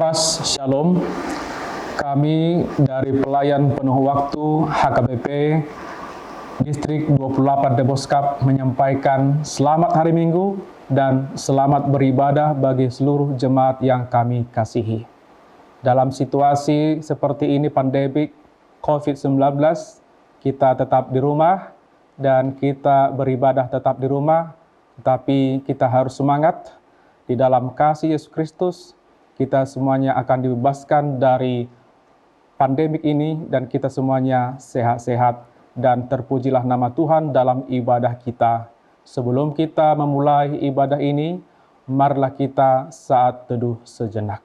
Saudara Shalom, kami dari Pelayan Penuh Waktu HKBP Distrik 28 Deboskap menyampaikan selamat hari Minggu dan selamat beribadah bagi seluruh jemaat yang kami kasihi. Dalam situasi seperti ini pandemik COVID-19, kita tetap di rumah dan kita beribadah tetap di rumah, tetapi kita harus semangat di dalam kasih Yesus Kristus. Kita semuanya akan dibebaskan dari pandemik ini dan kita semuanya sehat-sehat dan terpujilah nama Tuhan dalam ibadah kita. Sebelum kita memulai ibadah ini, marilah kita saat teduh sejenak.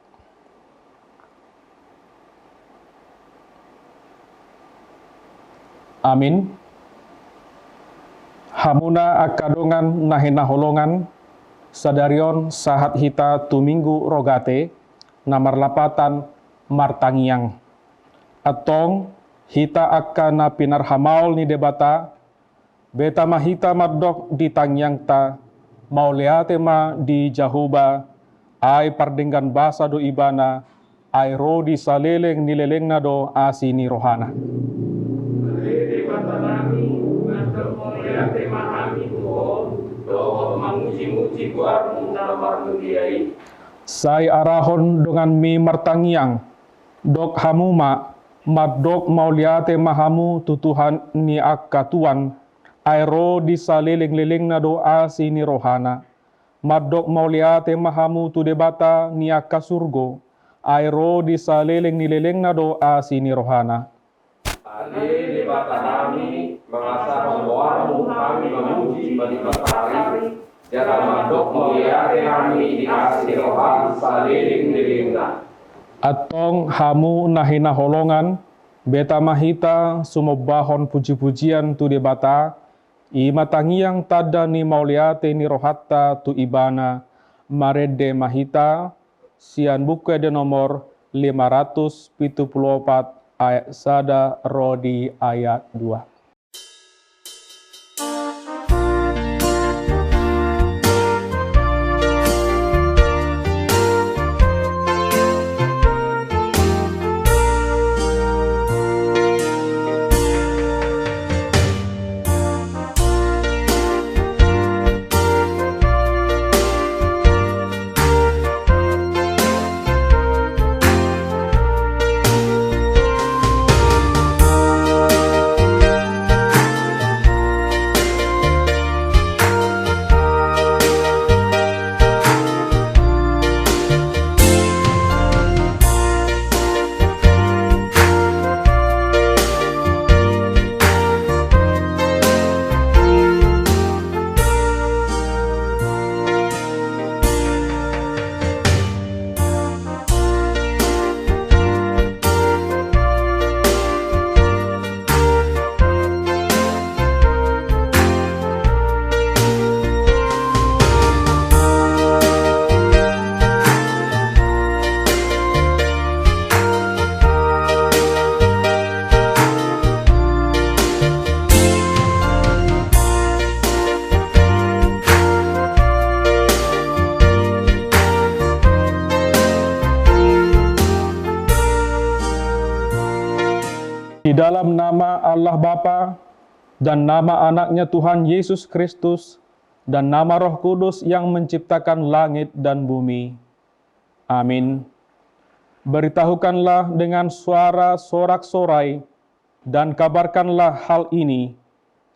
Amin. Hamuna akadongan nahena holongan, sadarion sahat hita tuminggu rogate, namar lapatan martangiang. Atong hita akana pinar hamaul ni debata, beta mahita mardok di tangyang ta, mauleate ma di jahuba, ay pardenggan basa do ibana, ay rodi saleleng nileleng na do asini rohana. Lete batanami, nandang mauleate mahami tuho, doho manguci-nguci guarmu dalam armenggiai. Sai arahon dengan mi martangiang, dok hamuma, madok mauliate mahamu tutuhan ni akatuan, aero di saleleng-leleng na doa sini rohana, madok mauliate mahamu tu debata ni akasurgo, aero di saleleng ni leleng na doa sini rohana. Ale di batanami, mengasah membawamu kami memuji bagi matahari, dalam mandok muliare kami dikasih rohan saliling dilingna. Atong hamu nahina holongan, beta mahita sumobahon puji-pujian tu debata, i matangiang tada ni mauliate ni rohatta tu ibana, marede mahita, sian buku de nomor 574 ayat sada rodi ayat 2. Di dalam nama Allah Bapa dan nama anaknya Tuhan Yesus Kristus dan nama Roh Kudus yang menciptakan langit dan bumi. Amin. Beritahukanlah dengan suara sorak-sorai dan kabarkanlah hal ini.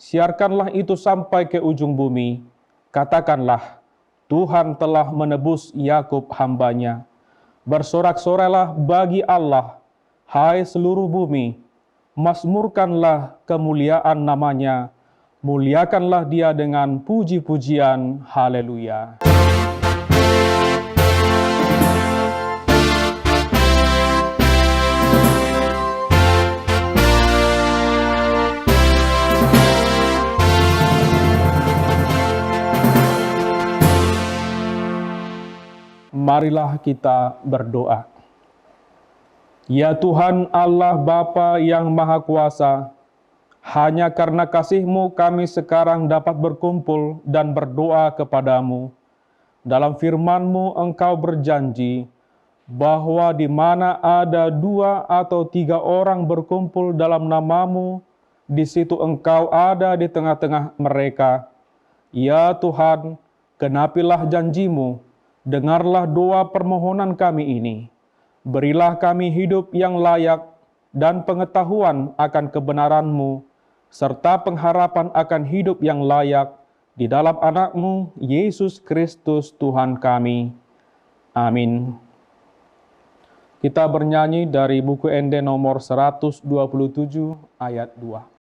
Siarkanlah itu sampai ke ujung bumi. Katakanlah, Tuhan telah menebus Yakub hambanya. Bersorak-sorailah bagi Allah, hai seluruh bumi. Mazmurkanlah kemuliaan namanya, muliakanlah dia dengan puji-pujian, haleluya. Marilah kita berdoa. Ya Tuhan Allah Bapa yang Maha Kuasa, hanya karena kasih-Mu kami sekarang dapat berkumpul dan berdoa kepadamu. Dalam firman-Mu Engkau berjanji, bahwa di mana ada 2 atau 3 orang berkumpul dalam nama-Mu, di situ Engkau ada di tengah-tengah mereka. Ya Tuhan, genapilah janji-Mu, dengarlah doa permohonan kami ini. Berilah kami hidup yang layak dan pengetahuan akan kebenaran-Mu, serta pengharapan akan hidup yang layak di dalam anak-Mu, Yesus Kristus Tuhan kami. Amin. Kita bernyanyi dari buku ND nomor 127 ayat 2.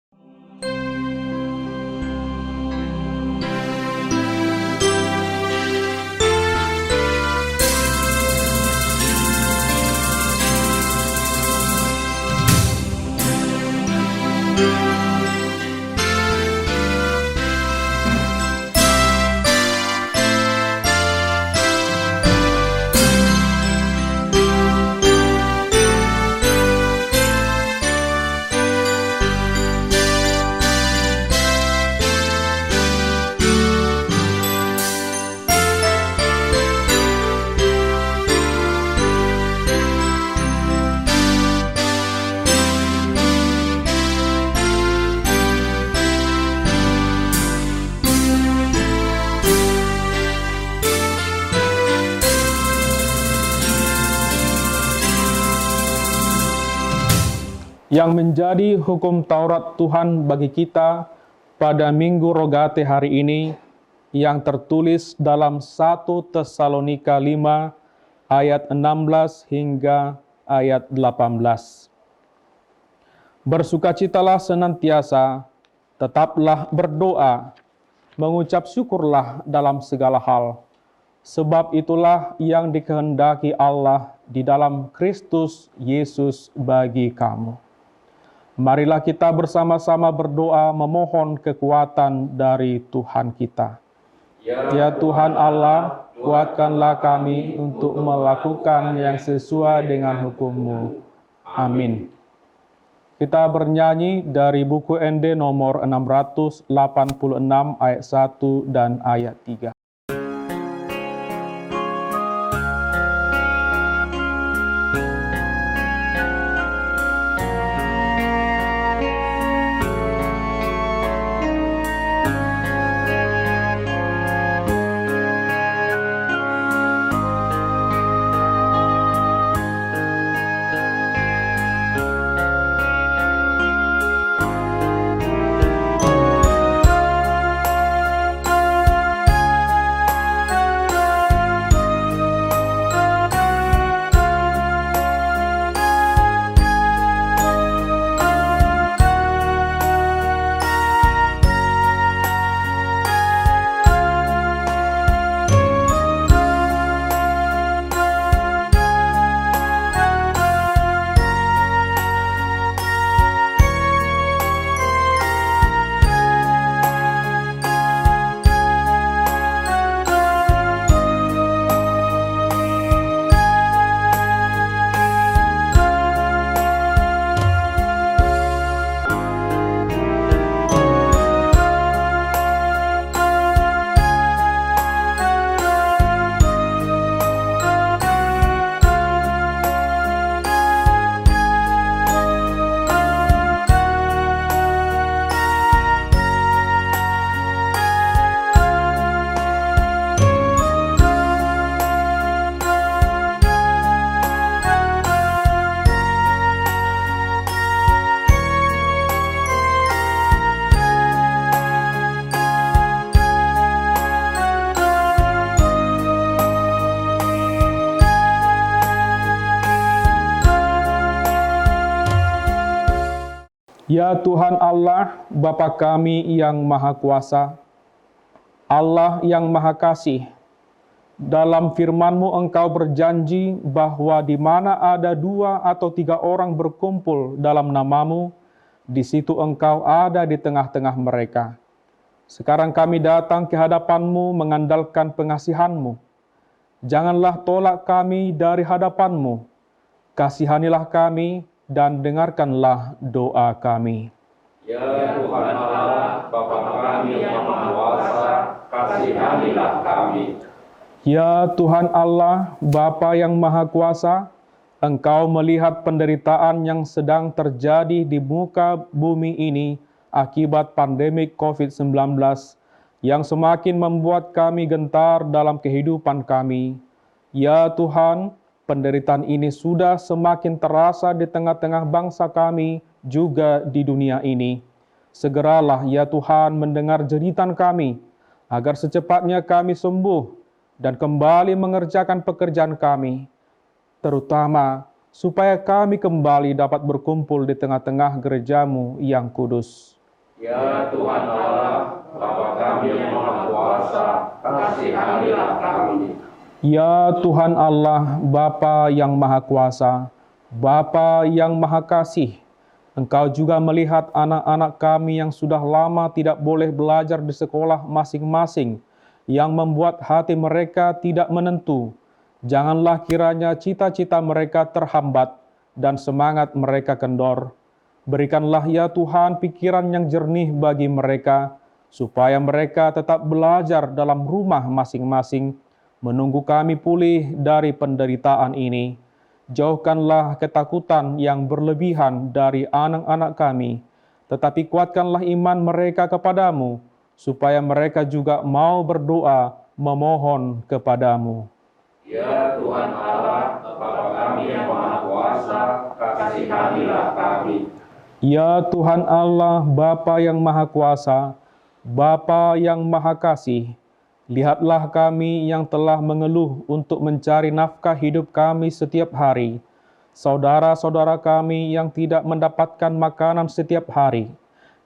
Yang menjadi hukum Taurat Tuhan bagi kita pada Minggu Rogate hari ini, yang tertulis dalam 1 Tesalonika 5 ayat 16 hingga ayat 18. Bersukacitalah senantiasa, tetaplah berdoa, mengucap syukurlah dalam segala hal, sebab itulah yang dikehendaki Allah di dalam Kristus Yesus bagi kamu. Marilah kita bersama-sama berdoa memohon kekuatan dari Tuhan kita. Ya Tuhan Allah, kuatkanlah kami untuk melakukan yang sesuai dengan hukum-Mu. Amin. Kita bernyanyi dari buku ND nomor 686 ayat 1 dan ayat 3. Ya Tuhan Allah, Bapa kami yang Maha Kuasa, Allah yang Maha Kasih, dalam firman-Mu Engkau berjanji bahwa di mana ada 2 atau 3 orang berkumpul dalam nama-Mu, di situ Engkau ada di tengah-tengah mereka. Sekarang kami datang ke hadapan-Mu mengandalkan pengasihan-Mu. Janganlah tolak kami dari hadapan-Mu. Kasihanilah kami dan dengarkanlah doa kami. Ya Tuhan Allah, Bapa kami yang Maha Kuasa, kasihanilah kami. Ya Tuhan Allah, Bapa yang Maha Kuasa, Engkau melihat penderitaan yang sedang terjadi di muka bumi ini akibat pandemik COVID-19 yang semakin membuat kami gentar dalam kehidupan kami. Ya Tuhan, penderitaan ini sudah semakin terasa di tengah-tengah bangsa kami, juga di dunia ini. Segeralah ya Tuhan mendengar jeritan kami, agar secepatnya kami sembuh dan kembali mengerjakan pekerjaan kami, terutama supaya kami kembali dapat berkumpul di tengah-tengah gerejamu yang kudus. Ya Tuhan Allah, Bapa kami yang Maha Kuasa, kasihanilah kami. Ya Tuhan Allah, Bapa yang Maha Kuasa, Bapa yang Maha Kasih, Engkau juga melihat anak-anak kami yang sudah lama tidak boleh belajar di sekolah masing-masing, yang membuat hati mereka tidak menentu. Janganlah kiranya cita-cita mereka terhambat dan semangat mereka kendor. Berikanlah ya Tuhan pikiran yang jernih bagi mereka, supaya mereka tetap belajar dalam rumah masing-masing, menunggu kami pulih dari penderitaan ini. Jauhkanlah ketakutan yang berlebihan dari anak-anak kami, tetapi kuatkanlah iman mereka kepadamu, supaya mereka juga mau berdoa memohon kepadamu. Ya Tuhan Allah, Bapa kami yang Maha Kuasa, kasihanilah kami. Ya Tuhan Allah, Bapa yang Maha Kuasa, Bapa yang Maha Kasih, lihatlah kami yang telah mengeluh untuk mencari nafkah hidup kami setiap hari. Saudara-saudara kami yang tidak mendapatkan makanan setiap hari.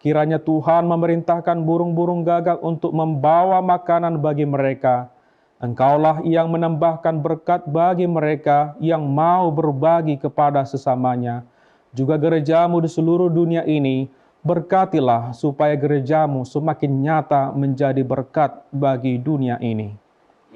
Kiranya Tuhan memerintahkan burung-burung gagak untuk membawa makanan bagi mereka. Engkaulah yang menambahkan berkat bagi mereka yang mau berbagi kepada sesamanya. Juga gerejamu di seluruh dunia ini, berkatilah supaya gerejamu semakin nyata menjadi berkat bagi dunia ini.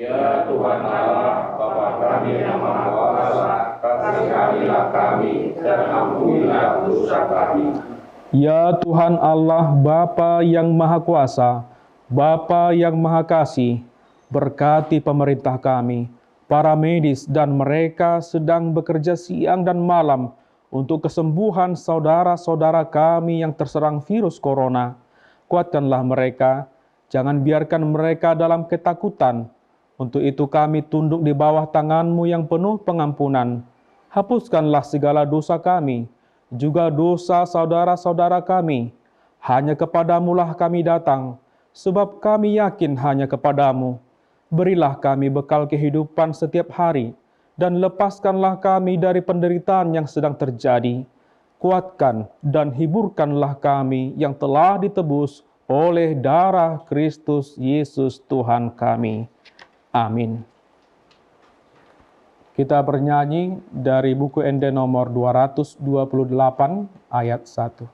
Ya Tuhan Allah, Bapa kami yang Maha Kuasa, kasihanilah kami dan ampunilah dosa kami. Ya Tuhan Allah, Bapa yang Maha Kuasa, Bapa yang Maha Kasih, berkati pemerintah kami, para medis dan mereka sedang bekerja siang dan malam untuk kesembuhan saudara-saudara kami yang terserang virus corona. Kuatkanlah mereka, jangan biarkan mereka dalam ketakutan. Untuk itu kami tunduk di bawah tangan-Mu yang penuh pengampunan. Hapuskanlah segala dosa kami, juga dosa saudara-saudara kami. Hanya kepadamu-lah kami datang, sebab kami yakin hanya kepadamu. Berilah kami bekal kehidupan setiap hari, dan lepaskanlah kami dari penderitaan yang sedang terjadi. Kuatkan dan hiburkanlah kami yang telah ditebus oleh darah Kristus Yesus Tuhan kami. Amin. Kita bernyanyi dari buku ND nomor 228 ayat 1.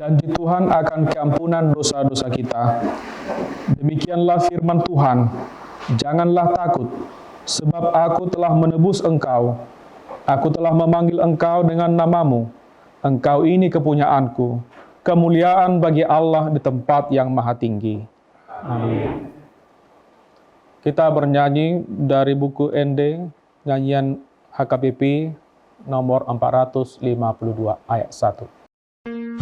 Janji Tuhan akan keampunan dosa-dosa kita. Demikianlah firman Tuhan, janganlah takut, sebab aku telah menebus engkau. Aku telah memanggil engkau dengan namamu. Engkau ini kepunyaanku, kemuliaan bagi Allah di tempat yang maha tinggi. Amin. Kita bernyanyi dari buku ND, nyanyian HKBP nomor 452 ayat 1.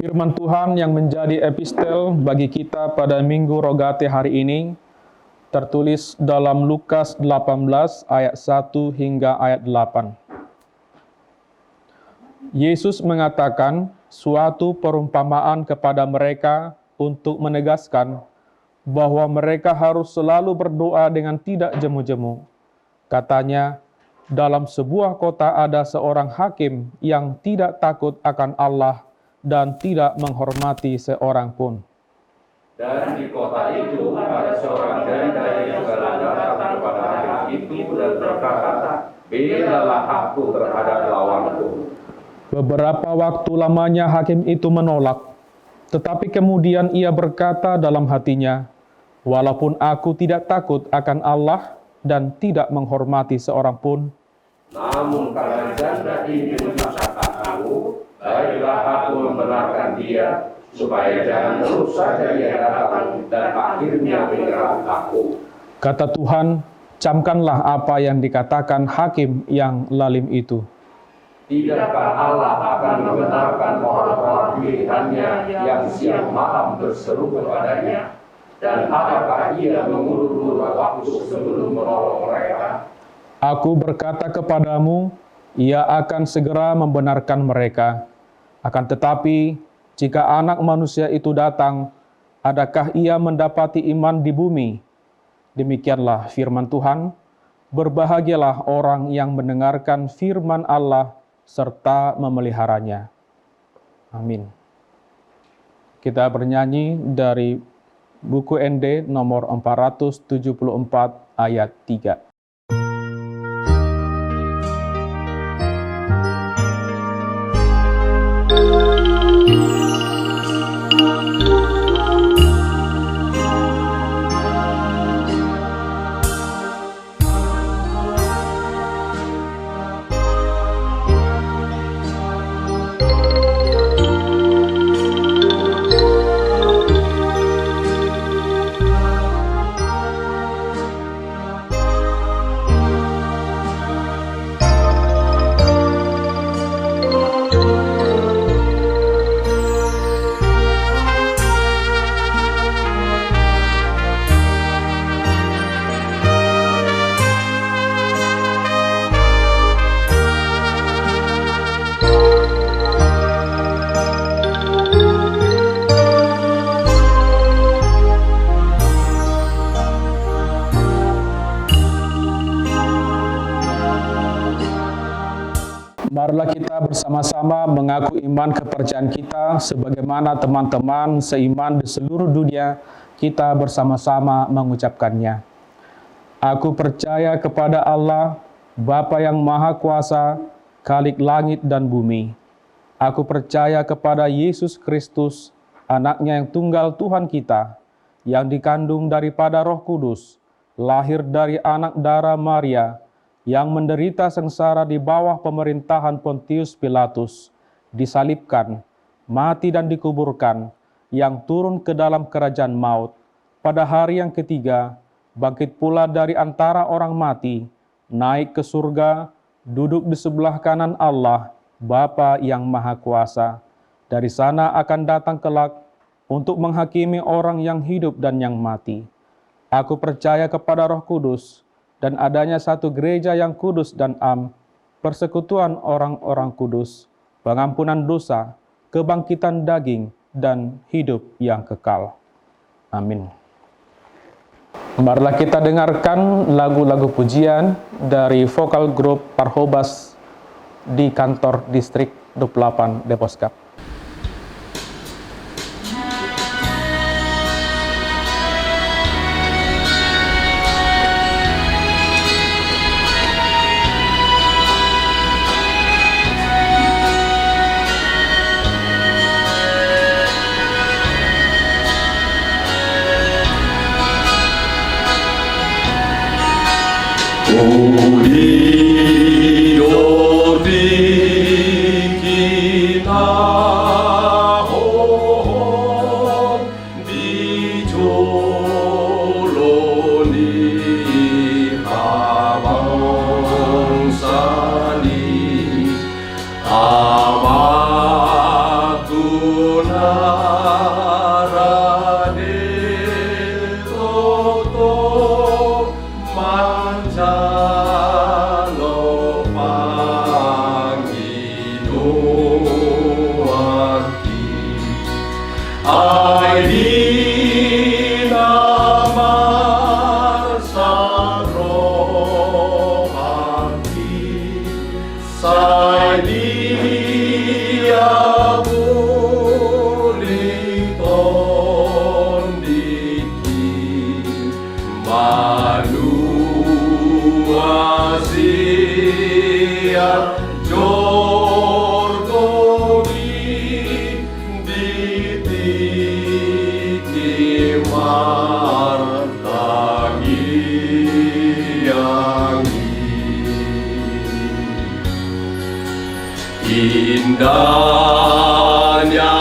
Firman Tuhan yang menjadi epistel bagi kita pada Minggu Rogate hari ini tertulis dalam Lukas 18 ayat 1 hingga ayat 8. Yesus mengatakan suatu perumpamaan kepada mereka untuk menegaskan bahwa mereka harus selalu berdoa dengan tidak jemu-jemu. Katanya, dalam sebuah kota ada seorang hakim yang tidak takut akan Allah dan tidak menghormati seorang pun. Dan di kota itu ada seorang janda yang selalu datang kepada hakim itu dan berkata, "Belalah aku terhadap lawanku." Beberapa waktu lamanya hakim itu menolak, tetapi kemudian ia berkata dalam hatinya, "Walaupun aku tidak takut akan Allah dan tidak menghormati seorang pun, namun karena janda ini menyusahkan aku, baiklah aku membenarkan dia, supaya jangan terus saja dia datang dan akhirnya menyerang aku." Kata Tuhan, camkanlah apa yang dikatakan hakim yang lalim itu. Tidakkah Allah akan membenarkan orang-orang pilihannya yang siang malam berseru kepadanya? Dan apakah ia mengulur-ulur waktu sebelum menolong mereka? Aku berkata kepadamu, ia akan segera membenarkan mereka. Akan tetapi, jika Anak Manusia itu datang, adakah ia mendapati iman di bumi? Demikianlah firman Tuhan. Berbahagialah orang yang mendengarkan firman Allah serta memeliharanya. Amin. Kita bernyanyi dari buku ND nomor 474 ayat 3. Marilah kita bersama-sama mengaku iman kepercayaan kita sebagaimana teman-teman seiman di seluruh dunia kita bersama-sama mengucapkannya. Aku percaya kepada Allah, Bapa yang Maha Kuasa, Khalik langit dan bumi. Aku percaya kepada Yesus Kristus, Anaknya yang tunggal Tuhan kita, yang dikandung daripada Roh Kudus, lahir dari anak darah Maria, yang menderita sengsara di bawah pemerintahan Pontius Pilatus, disalibkan, mati dan dikuburkan, yang turun ke dalam kerajaan maut, pada hari yang ketiga, bangkit pula dari antara orang mati, naik ke surga, duduk di sebelah kanan Allah, Bapa yang Maha Kuasa. Dari sana akan datang kelak untuk menghakimi orang yang hidup dan yang mati. Aku percaya kepada Roh Kudus, dan adanya satu gereja yang kudus dan am, persekutuan orang-orang kudus, pengampunan dosa, kebangkitan daging, dan hidup yang kekal. Amin. Marilah kita dengarkan lagu-lagu pujian dari vokal grup Parhobas di kantor distrik 28 Deposkap. Amatuna Indahnya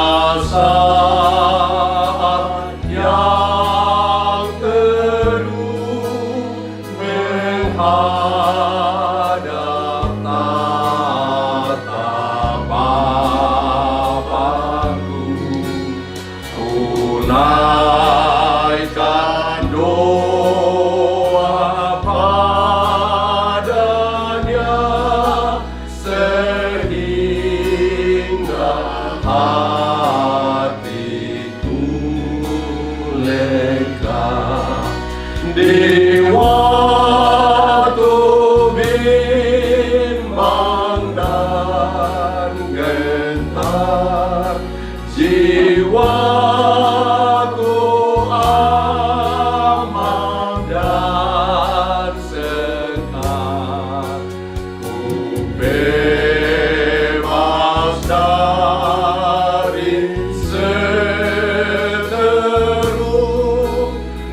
saat yang teduh menghadap tatap Bapa-Ku, tunaikan doa padanya sehingga hatiku lega di waktu bimbang dan gentar, jiwaku aman dan sehat, ku bebas dari seteru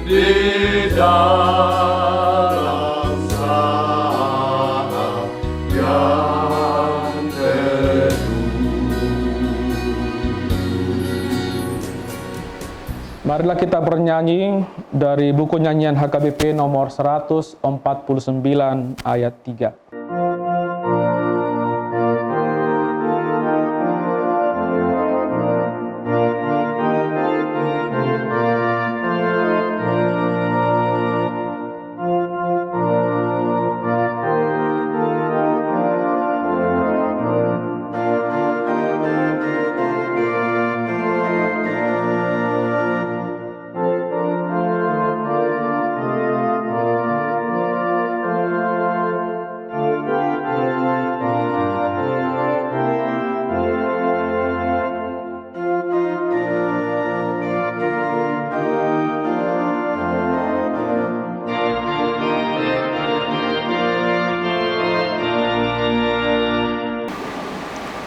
di dalam saat yang teduh. Marilah kita bernyanyi dari buku nyanyian HKBP nomor 149 ayat 3.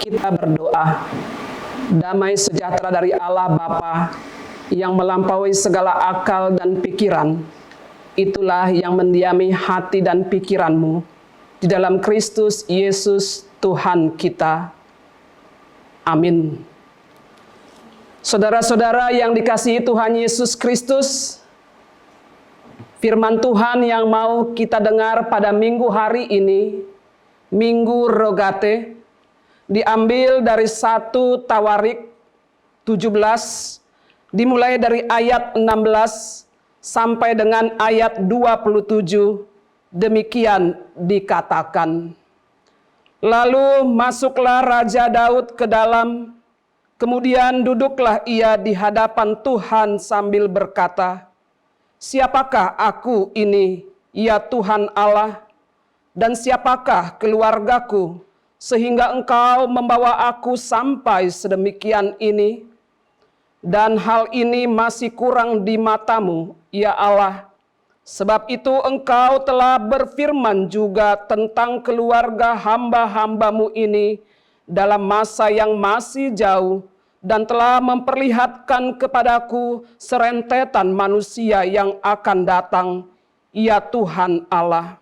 Kita berdoa. Damai sejahtera dari Allah Bapa yang melampaui segala akal dan pikiran, itulah yang mendiami hati dan pikiranmu di dalam Kristus Yesus Tuhan kita. Amin. Saudara-saudara yang dikasihi Tuhan Yesus Kristus, firman Tuhan yang mau kita dengar pada minggu hari ini, Minggu Rogate, diambil dari 1 Tawarik 17, dimulai dari ayat 16 sampai dengan ayat 27. Demikian dikatakan. Lalu masuklah Raja Daud ke dalam, kemudian duduklah ia di hadapan Tuhan sambil berkata, "Siapakah aku ini, ya Tuhan Allah, dan siapakah keluargaku, sehingga Engkau membawa aku sampai sedemikian ini? Dan hal ini masih kurang di matamu, ya Allah. Sebab itu Engkau telah berfirman juga tentang keluarga hamba-hambamu ini dalam masa yang masih jauh, dan telah memperlihatkan kepadaku serentetan manusia yang akan datang, ya Tuhan Allah.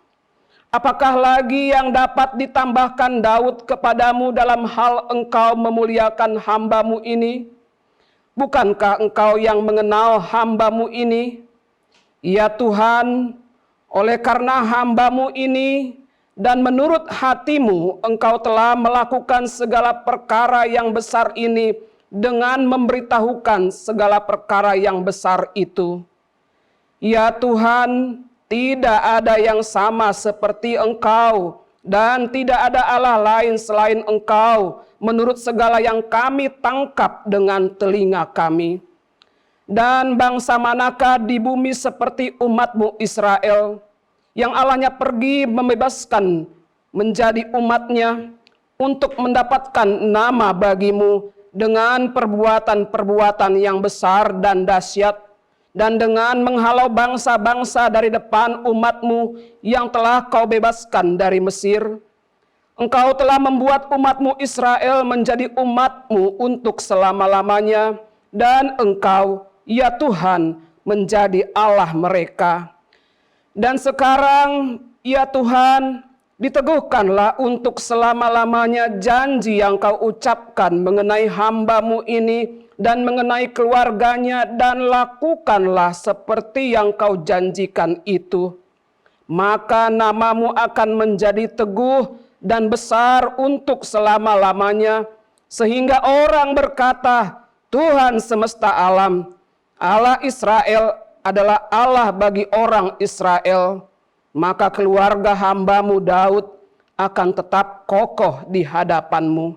Apakah lagi yang dapat ditambahkan Daud kepadamu dalam hal Engkau memuliakan hamba-Mu ini? Bukankah Engkau yang mengenal hamba-Mu ini? Ya Tuhan, oleh karena hamba-Mu ini dan menurut hati-Mu, Engkau telah melakukan segala perkara yang besar ini dengan memberitahukan segala perkara yang besar itu. Ya Tuhan, tidak ada yang sama seperti Engkau, dan tidak ada Allah lain selain Engkau, menurut segala yang kami tangkap dengan telinga kami. Dan bangsa manakah di bumi seperti umat-Mu Israel, yang Allahnya pergi membebaskan menjadi umat-Nya, untuk mendapatkan nama bagi-Mu dengan perbuatan-perbuatan yang besar dan dahsyat, dan dengan menghalau bangsa-bangsa dari depan umat-Mu yang telah Kau bebaskan dari Mesir. Engkau telah membuat umat-Mu Israel menjadi umat-Mu untuk selama-lamanya, dan Engkau, ya Tuhan, menjadi Allah mereka. Dan sekarang, ya Tuhan, diteguhkanlah untuk selama-lamanya janji yang Kau ucapkan mengenai hamba-Mu ini dan mengenai keluarganya, dan lakukanlah seperti yang Kau janjikan itu. Maka nama-Mu akan menjadi teguh dan besar untuk selama-lamanya, sehingga orang berkata, Tuhan semesta alam, Allah Israel adalah Allah bagi orang Israel. Maka keluarga hamba-Mu Daud akan tetap kokoh di hadapan-Mu.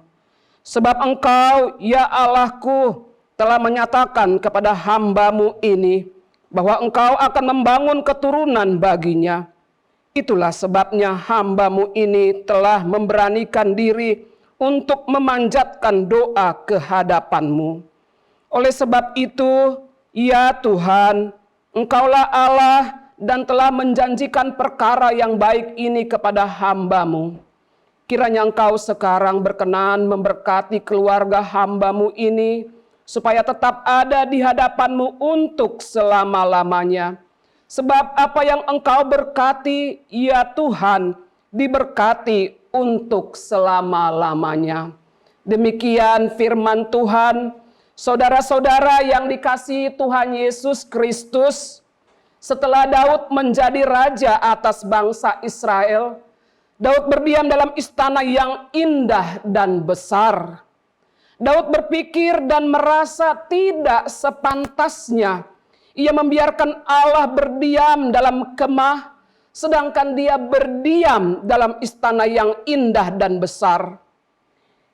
Sebab Engkau, ya Allahku, telah menyatakan kepada hamba-Mu ini bahwa Engkau akan membangun keturunan baginya. Itulah sebabnya hamba-Mu ini telah memberanikan diri untuk memanjatkan doa ke hadapan-Mu. Oleh sebab itu, ya Tuhan, Engkaulah Allah dan telah menjanjikan perkara yang baik ini kepada hamba-Mu. Kiranya Engkau sekarang berkenan memberkati keluarga hamba-Mu ini, supaya tetap ada di hadapan-Mu untuk selama-lamanya. Sebab apa yang Engkau berkati, ya Tuhan, diberkati untuk selama-lamanya. Demikian firman Tuhan. Saudara-saudara yang dikasihi Tuhan Yesus Kristus, setelah Daud menjadi raja atas bangsa Israel, Daud berdiam dalam istana yang indah dan besar. Daud berpikir dan merasa tidak sepantasnya ia membiarkan Allah berdiam dalam kemah, sedangkan dia berdiam dalam istana yang indah dan besar.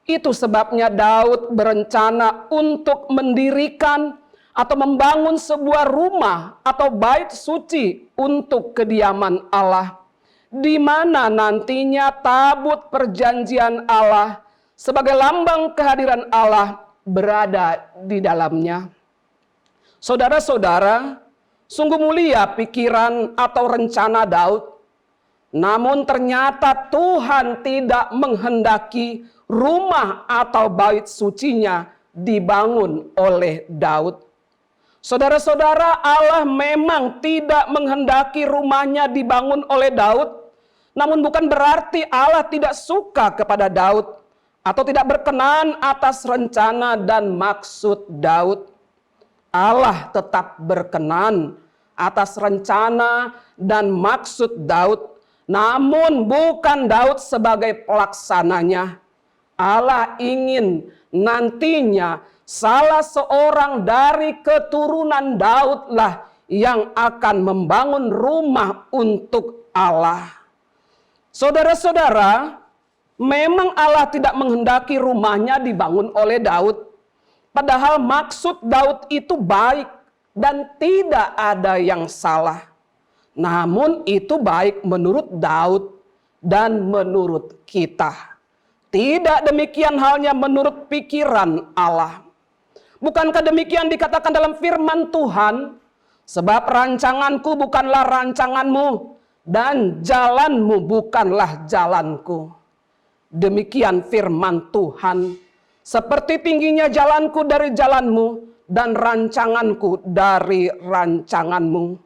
Itu sebabnya Daud berencana untuk mendirikan atau membangun sebuah rumah atau bait suci untuk kediaman Allah, di mana nantinya tabut perjanjian Allah sebagai lambang kehadiran Allah berada di dalamnya. Saudara-saudara, sungguh mulia pikiran atau rencana Daud, namun ternyata Tuhan tidak menghendaki rumah atau bait sucinya dibangun oleh Daud. Saudara-saudara, Allah memang tidak menghendaki rumahnya dibangun oleh Daud, namun bukan berarti Allah tidak suka kepada Daud atau tidak berkenan atas rencana dan maksud Daud. Allah tetap berkenan atas rencana dan maksud Daud, namun bukan Daud sebagai pelaksananya. Allah ingin nantinya salah seorang dari keturunan Daudlah yang akan membangun rumah untuk Allah. Saudara-saudara, memang Allah tidak menghendaki rumahnya dibangun oleh Daud. Padahal maksud Daud itu baik dan tidak ada yang salah. Namun itu baik menurut Daud dan menurut kita. Tidak demikian halnya menurut pikiran Allah. Bukankah demikian dikatakan dalam firman Tuhan? Sebab rancanganku bukanlah rancanganmu, dan jalanmu bukanlah jalanku. Demikian firman Tuhan. Seperti tingginya jalanku dari jalanmu, dan rancanganku dari rancanganmu.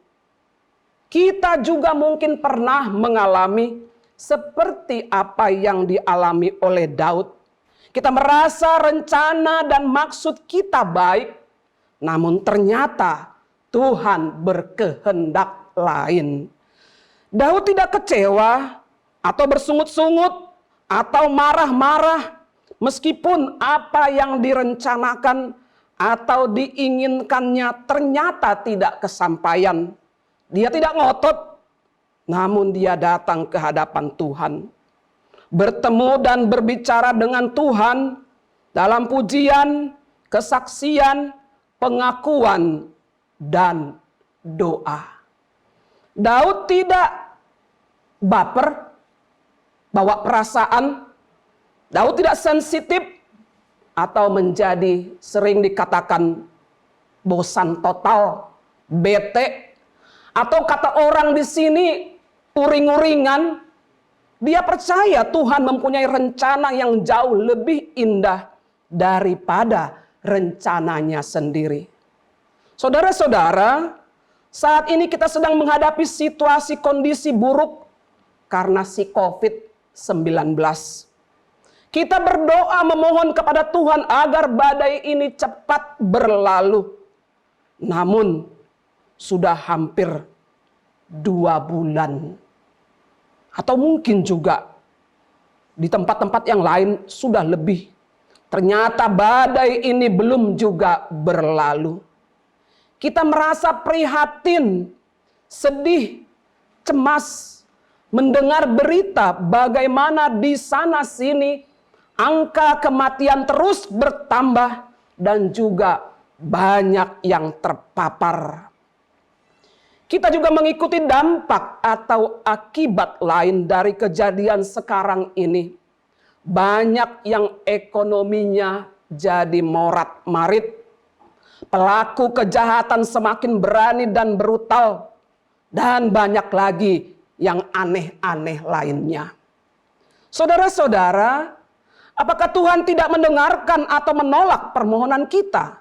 Kita juga mungkin pernah mengalami seperti apa yang dialami oleh Daud. Kita merasa rencana dan maksud kita baik, namun ternyata Tuhan berkehendak lain. Daud tidak kecewa atau bersungut-sungut atau marah-marah, Meskipun apa yang direncanakan atau diinginkannya ternyata tidak kesampaian, dia tidak ngotot, namun dia datang ke hadapan Tuhan. Bertemu dan berbicara dengan Tuhan dalam pujian, kesaksian, pengakuan, dan doa. Daud tidak baper, bawa perasaan. Daud tidak sensitif atau menjadi sering dikatakan bosan total, bete, atau kata orang di sini uring-uringan. Dia percaya Tuhan mempunyai rencana yang jauh lebih indah daripada rencananya sendiri. Saudara-saudara, saat ini kita sedang menghadapi situasi kondisi buruk karena si COVID-19. Kita berdoa memohon kepada Tuhan agar badai ini cepat berlalu. Namun sudah hampir 2 bulan. Atau mungkin juga di tempat-tempat yang lain sudah lebih. Ternyata badai ini belum juga berlalu. Kita merasa prihatin, sedih, cemas, mendengar berita bagaimana di sana sini angka kematian terus bertambah dan juga banyak yang terpapar. Kita juga mengikuti dampak atau akibat lain dari kejadian sekarang ini. Banyak yang ekonominya jadi morat-marit. Pelaku kejahatan semakin berani dan brutal. Dan banyak lagi yang aneh-aneh lainnya. Saudara-saudara, apakah Tuhan tidak mendengarkan atau menolak permohonan kita?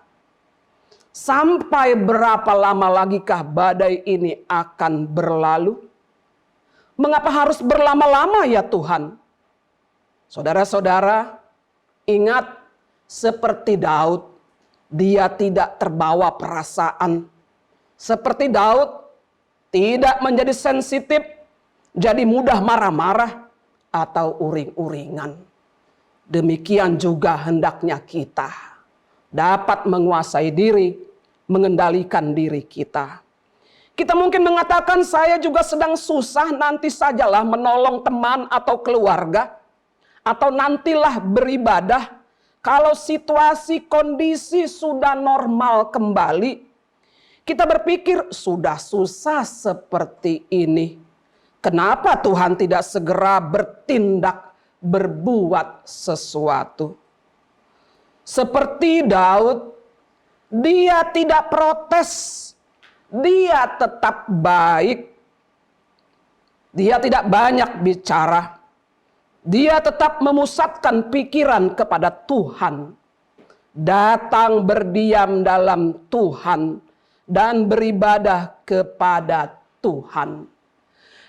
Sampai berapa lama lagikah badai ini akan berlalu? Mengapa harus berlama-lama ya Tuhan? Saudara-saudara, ingat seperti Daud, dia tidak terbawa perasaan. Seperti Daud, tidak menjadi sensitif, jadi mudah marah-marah atau uring-uringan. Demikian juga hendaknya kita dapat menguasai diri, mengendalikan diri kita. Kita mungkin mengatakan saya juga sedang susah, nanti sajalah menolong teman atau keluarga. Atau nantilah beribadah kalau situasi kondisi sudah normal kembali. Kita berpikir sudah susah seperti ini. Kenapa Tuhan tidak segera bertindak, berbuat sesuatu? Seperti Daud, dia tidak protes, dia tetap baik, dia tidak banyak bicara, dia tetap memusatkan pikiran kepada Tuhan, datang berdiam dalam Tuhan, dan beribadah kepada Tuhan.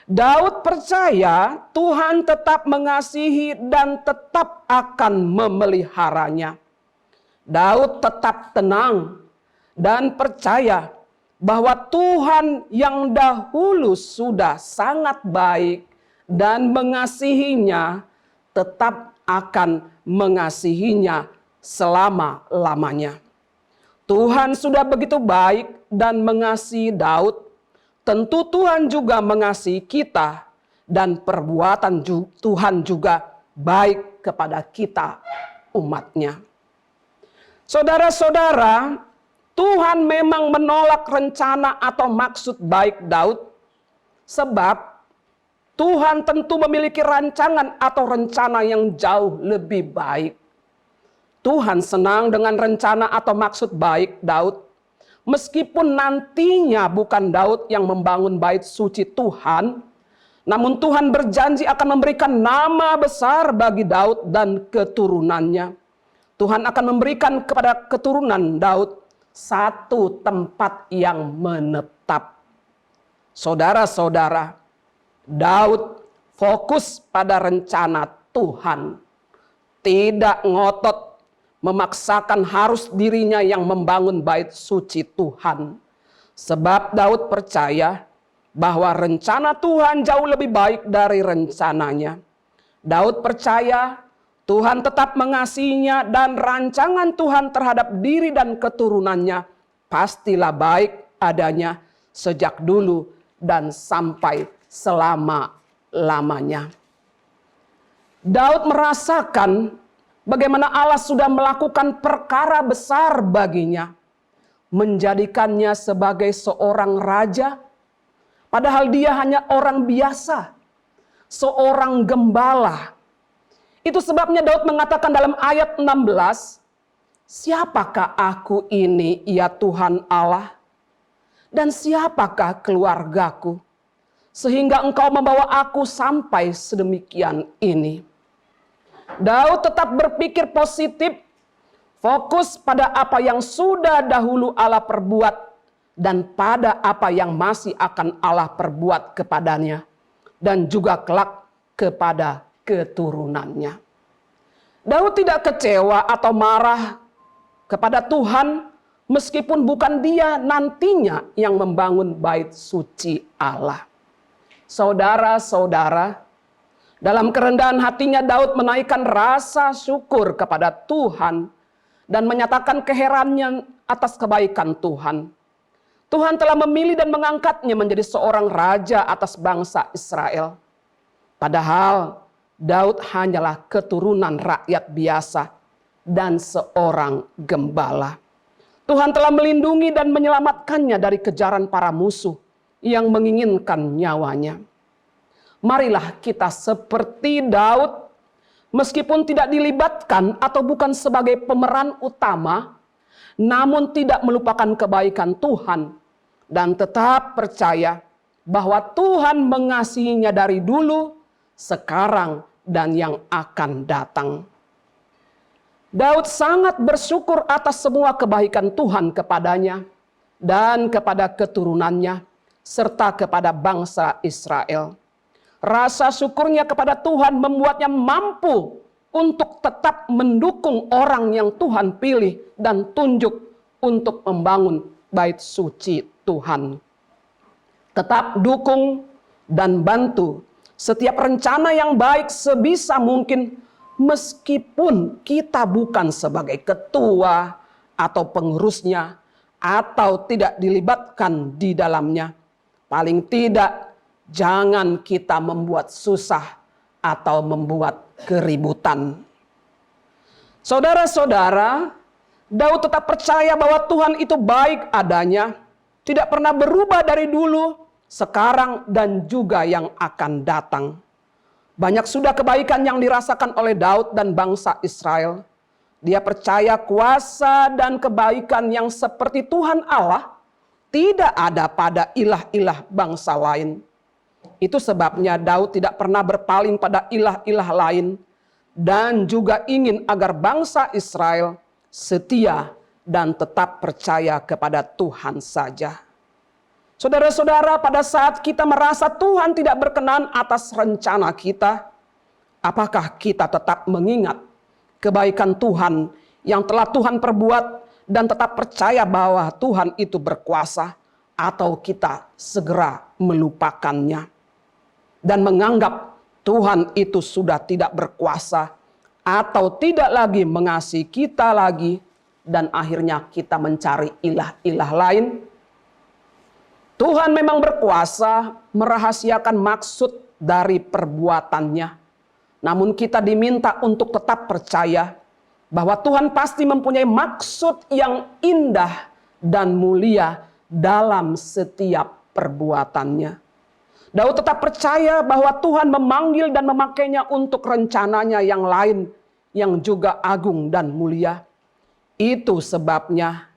Daud percaya Tuhan tetap mengasihi dan tetap akan memeliharanya. Daud tetap tenang dan percaya bahwa Tuhan yang dahulu sudah sangat baik dan mengasihinya tetap akan mengasihinya selama-lamanya. Tuhan sudah begitu baik dan mengasihi Daud, tentu Tuhan juga mengasihi kita dan perbuatan Tuhan juga baik kepada kita umatnya. Saudara-saudara, Tuhan memang menolak rencana atau maksud baik Daud, sebab Tuhan tentu memiliki rancangan atau rencana yang jauh lebih baik. Tuhan senang dengan rencana atau maksud baik Daud, meskipun nantinya bukan Daud yang membangun bait suci Tuhan, namun Tuhan berjanji akan memberikan nama besar bagi Daud dan keturunannya. Tuhan akan memberikan kepada keturunan Daud satu tempat yang menetap. Saudara-saudara, Daud fokus pada rencana Tuhan. Tidak ngotot memaksakan harus dirinya yang membangun bait suci Tuhan. Sebab Daud percaya bahwa rencana Tuhan jauh lebih baik dari rencananya. Daud percaya Tuhan tetap mengasihinya dan rancangan Tuhan terhadap diri dan keturunannya pastilah baik adanya sejak dulu dan sampai selama-lamanya. Daud merasakan bagaimana Allah sudah melakukan perkara besar baginya, menjadikannya sebagai seorang raja, padahal dia hanya orang biasa, seorang gembala. Itu sebabnya Daud mengatakan dalam ayat 16, "Siapakah aku ini, ya Tuhan Allah? Dan siapakah keluargaku, sehingga Engkau membawa aku sampai sedemikian ini?" Daud tetap berpikir positif, fokus pada apa yang sudah dahulu Allah perbuat dan pada apa yang masih akan Allah perbuat kepadanya dan juga kelak kepada keturunannya. Daud tidak kecewa atau marah kepada Tuhan meskipun bukan dia nantinya yang membangun bait suci Allah. Saudara-saudara, dalam kerendahan hatinya Daud menaikkan rasa syukur kepada Tuhan dan menyatakan keheranannya atas kebaikan Tuhan. Tuhan telah memilih dan mengangkatnya menjadi seorang raja atas bangsa Israel. Padahal Daud hanyalah keturunan rakyat biasa dan seorang gembala. Tuhan telah melindungi dan menyelamatkannya dari kejaran para musuh yang menginginkan nyawanya. Marilah kita seperti Daud, meskipun tidak dilibatkan atau bukan sebagai pemeran utama, namun tidak melupakan kebaikan Tuhan dan tetap percaya bahwa Tuhan mengasihinya dari dulu, sekarang, dan yang akan datang. Daud sangat bersyukur atas semua kebaikan Tuhan kepadanya dan kepada keturunannya serta kepada bangsa Israel. Rasa syukurnya kepada Tuhan membuatnya mampu untuk tetap mendukung orang yang Tuhan pilih dan tunjuk untuk membangun bait suci Tuhan. Tetap dukung dan bantu setiap rencana yang baik sebisa mungkin, meskipun kita bukan sebagai ketua atau pengurusnya atau tidak dilibatkan di dalamnya. Paling tidak jangan kita membuat susah atau membuat keributan. Saudara-saudara, Daud tetap percaya bahwa Tuhan itu baik adanya, tidak pernah berubah dari dulu, sekarang, dan juga yang akan datang. Banyak sudah kebaikan yang dirasakan oleh Daud dan bangsa Israel. Dia percaya kuasa dan kebaikan yang seperti Tuhan Allah tidak ada pada ilah-ilah bangsa lain. Itu sebabnya Daud tidak pernah berpaling pada ilah-ilah lain dan juga ingin agar bangsa Israel setia dan tetap percaya kepada Tuhan saja. Saudara-saudara, pada saat kita merasa Tuhan tidak berkenan atas rencana kita, apakah kita tetap mengingat kebaikan Tuhan yang telah Tuhan perbuat dan tetap percaya bahwa Tuhan itu berkuasa, atau kita segera melupakannya dan menganggap Tuhan itu sudah tidak berkuasa atau tidak lagi mengasihi kita lagi, dan akhirnya kita mencari ilah-ilah lain? Tuhan memang berkuasa merahasiakan maksud dari perbuatannya. Namun kita diminta untuk tetap percaya bahwa Tuhan pasti mempunyai maksud yang indah dan mulia dalam setiap perbuatannya. Daud tetap percaya bahwa Tuhan memanggil dan memakainya untuk rencananya yang lain yang juga agung dan mulia. Itu sebabnya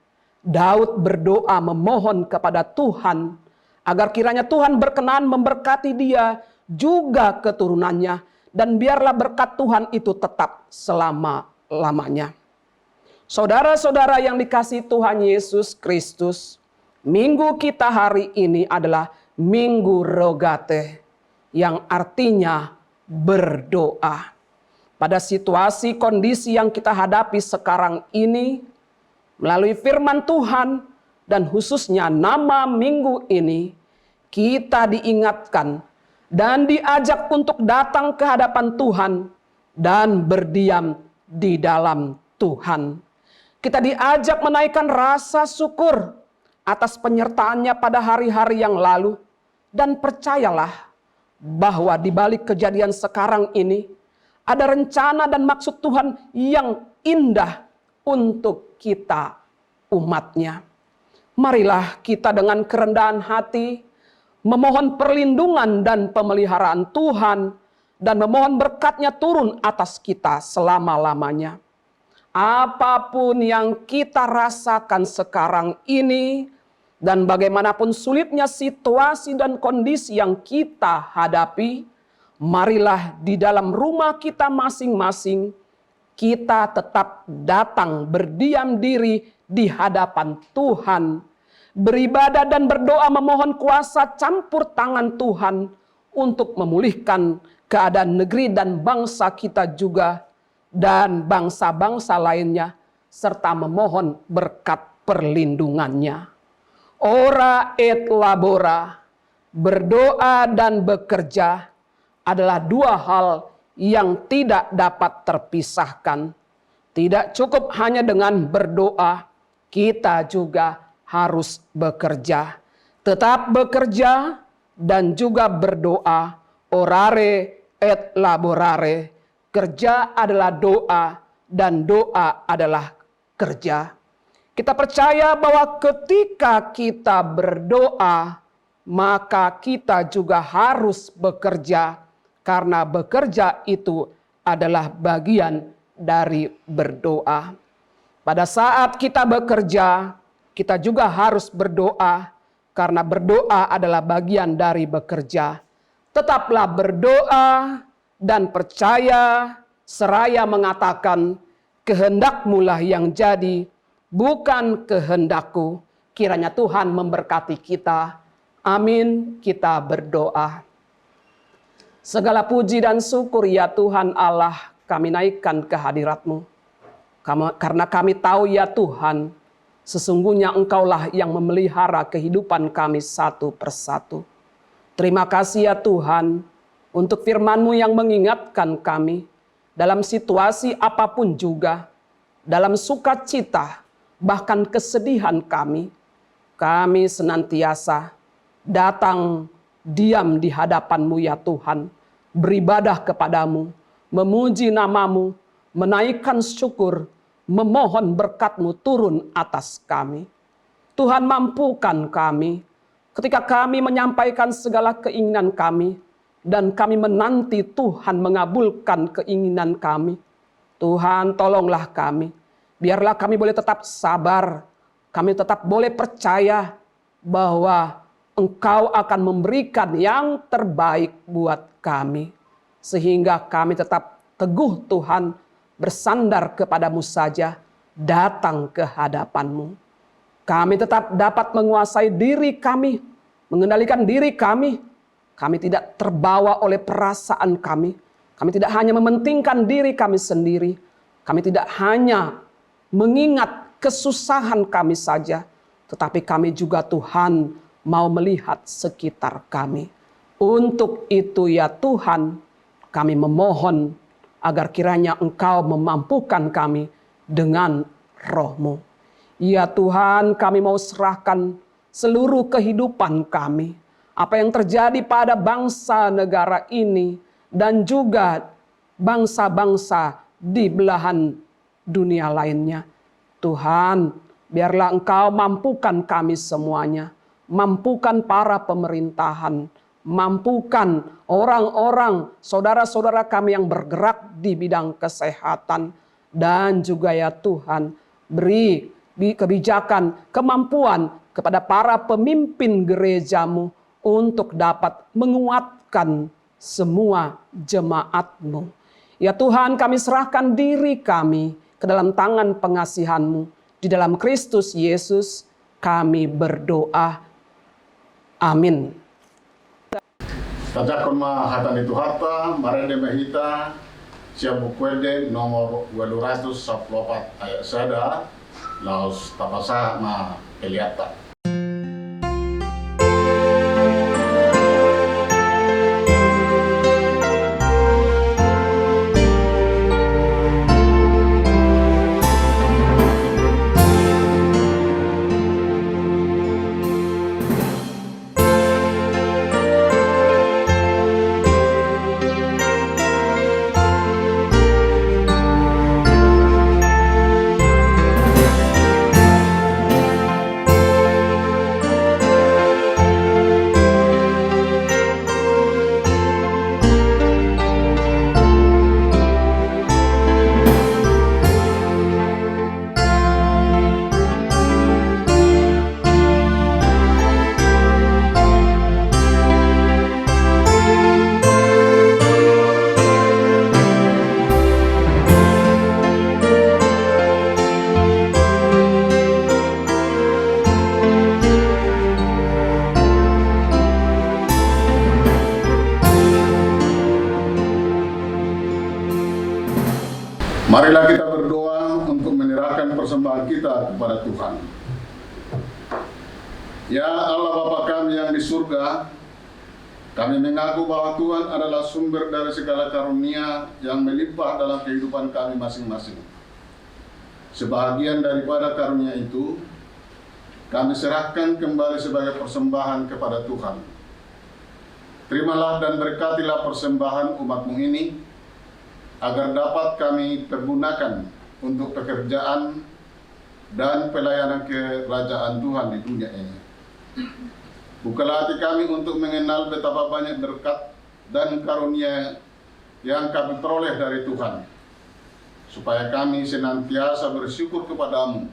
Daud berdoa memohon kepada Tuhan agar kiranya Tuhan berkenan memberkati dia juga keturunannya, dan biarlah berkat Tuhan itu tetap selama-lamanya. Saudara-saudara yang dikasihi Tuhan Yesus Kristus, minggu kita hari ini adalah Minggu Rogate, yang artinya berdoa. Pada situasi kondisi yang kita hadapi sekarang ini, melalui firman Tuhan dan khususnya nama minggu ini, kita diingatkan dan diajak untuk datang ke hadapan Tuhan dan berdiam di dalam Tuhan. Kita diajak menaikkan rasa syukur atas penyertaannya pada hari-hari yang lalu. Dan percayalah bahwa di balik kejadian sekarang ini ada rencana dan maksud Tuhan yang indah untuk kita umatnya. Marilah kita dengan kerendahan hati memohon perlindungan dan pemeliharaan Tuhan dan memohon berkat-Nya turun atas kita selama-lamanya. Apapun yang kita rasakan sekarang ini dan bagaimanapun sulitnya situasi dan kondisi yang kita hadapi, marilah di dalam rumah kita masing-masing kita tetap datang berdiam diri di hadapan Tuhan, beribadah dan berdoa memohon kuasa campur tangan Tuhan untuk memulihkan keadaan negeri dan bangsa kita juga dan bangsa-bangsa lainnya, serta memohon berkat perlindungannya. Ora et labora, berdoa dan bekerja adalah dua hal yang tidak dapat terpisahkan. Tidak cukup hanya dengan berdoa, kita juga harus bekerja. Tetap bekerja dan juga berdoa. Orare et laborare. Kerja adalah doa dan doa adalah kerja. Kita percaya bahwa ketika kita berdoa, maka kita juga harus bekerja. Karena bekerja itu adalah bagian dari berdoa. Pada saat kita bekerja, kita juga harus berdoa. Karena berdoa adalah bagian dari bekerja. Tetaplah berdoa dan percaya seraya mengatakan, kehendak-Mu lah yang jadi, bukan kehendakku. Kiranya Tuhan memberkati kita. Amin. Kita berdoa. Segala puji dan syukur ya Tuhan Allah, kami naikkan ke hadirat-Mu. Karena kami tahu ya Tuhan, sesungguhnya Engkaulah yang memelihara kehidupan kami satu persatu. Terima kasih ya Tuhan, untuk firman-Mu yang mengingatkan kami, dalam situasi apapun juga, dalam sukacita, bahkan kesedihan kami senantiasa datang diam di hadapan-Mu ya Tuhan, beribadah kepadamu, memuji nama-Mu, menaikkan syukur, memohon berkat-Mu turun atas kami. Tuhan, mampukan kami ketika kami menyampaikan segala keinginan kami dan kami menanti Tuhan mengabulkan keinginan kami. Tuhan, tolonglah kami. Biarlah kami boleh tetap sabar, kami tetap boleh percaya bahwa Engkau akan memberikan yang terbaik buat kami. Sehingga kami tetap teguh Tuhan, bersandar kepadamu saja, datang ke hadapan-Mu. Kami tetap dapat menguasai diri kami, mengendalikan diri kami. Kami tidak terbawa oleh perasaan kami. Kami tidak hanya mementingkan diri kami sendiri. Kami tidak hanya mengingat kesusahan kami saja, tetapi kami juga Tuhan mau melihat sekitar kami. Untuk itu ya Tuhan, kami memohon agar kiranya Engkau memampukan kami dengan Roh-Mu. Ya Tuhan, kami mau serahkan seluruh kehidupan kami. Apa yang terjadi pada bangsa negara ini dan juga bangsa-bangsa di belahan dunia lainnya. Tuhan, biarlah Engkau mampukan kami semuanya. Mampukan para pemerintahan, mampukan orang-orang, saudara-saudara kami yang bergerak di bidang kesehatan. Dan juga ya Tuhan, beri kebijakan, kemampuan kepada para pemimpin gereja-Mu untuk dapat menguatkan semua jemaat-Mu. Ya Tuhan, kami serahkan diri kami ke dalam tangan pengasihan-Mu. Di dalam Kristus Yesus kami berdoa. Amin. Tajakon ma hatan itu harta, marende mahita, siap bukwede nomor 214 ayat sada, laos tapasa ma peliata. Marilah kita berdoa untuk menyerahkan persembahan kita kepada Tuhan. Ya Allah Bapa kami yang di surga, kami mengaku bahwa Tuhan adalah sumber dari segala karunia yang melimpah dalam kehidupan kami masing-masing. Sebahagian daripada karunia itu, kami serahkan kembali sebagai persembahan kepada Tuhan. Terimalah dan berkatilah persembahan umat-Mu ini, agar dapat kami pergunakan untuk pekerjaan dan pelayanan kerajaan Tuhan di dunia ini. Bukalah hati kami untuk mengenal betapa banyak berkat dan karunia yang kami peroleh dari Tuhan, supaya kami senantiasa bersyukur kepadamu.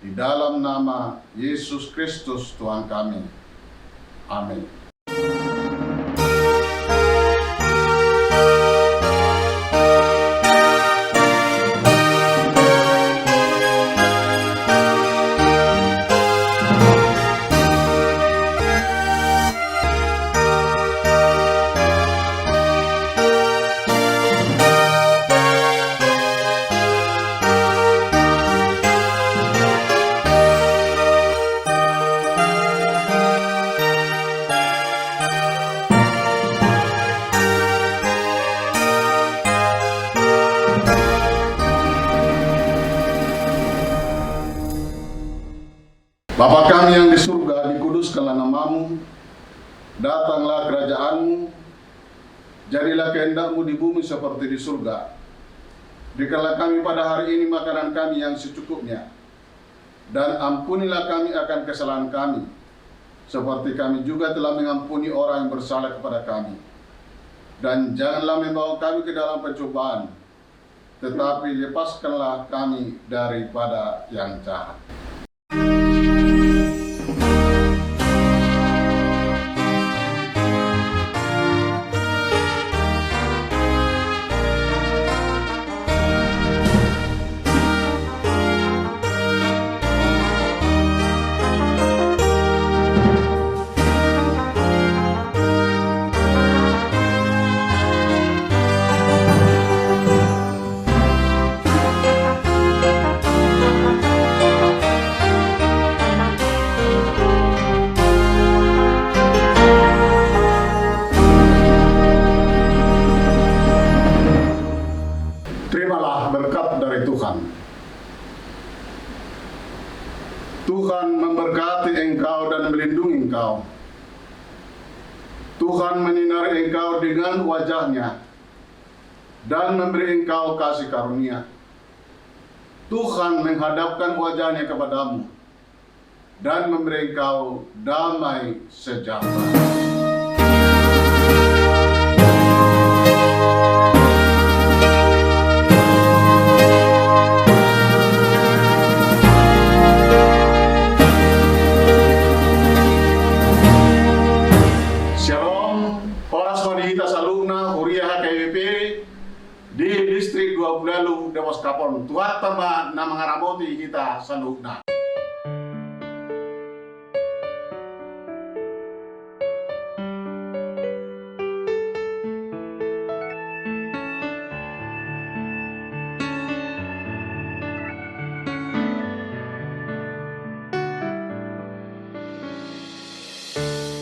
Di dalam nama Yesus Kristus Tuhan kami. Amin. Bapa kami yang di surga, dikuduskanlah nama-Mu, datanglah kerajaan-Mu, jadilah kehendak-Mu di bumi seperti di surga. Berikanlah kami pada hari ini makanan kami yang secukupnya, dan ampunilah kami akan kesalahan kami, seperti kami juga telah mengampuni orang yang bersalah kepada kami. Dan janganlah membawa kami ke dalam pencobaan, tetapi lepaskanlah kami daripada yang jahat. Terimalah berkat dari Tuhan. Tuhan memberkati engkau dan melindungi engkau. Tuhan menyinari engkau dengan wajah-Nya dan memberi engkau kasih karunia. Tuhan menghadapkan wajah-Nya kepadamu dan memberi engkau damai sejahtera. Di distrik 20 Demos Kapon, Tuhan tama na mga ramoti kita sa loob na.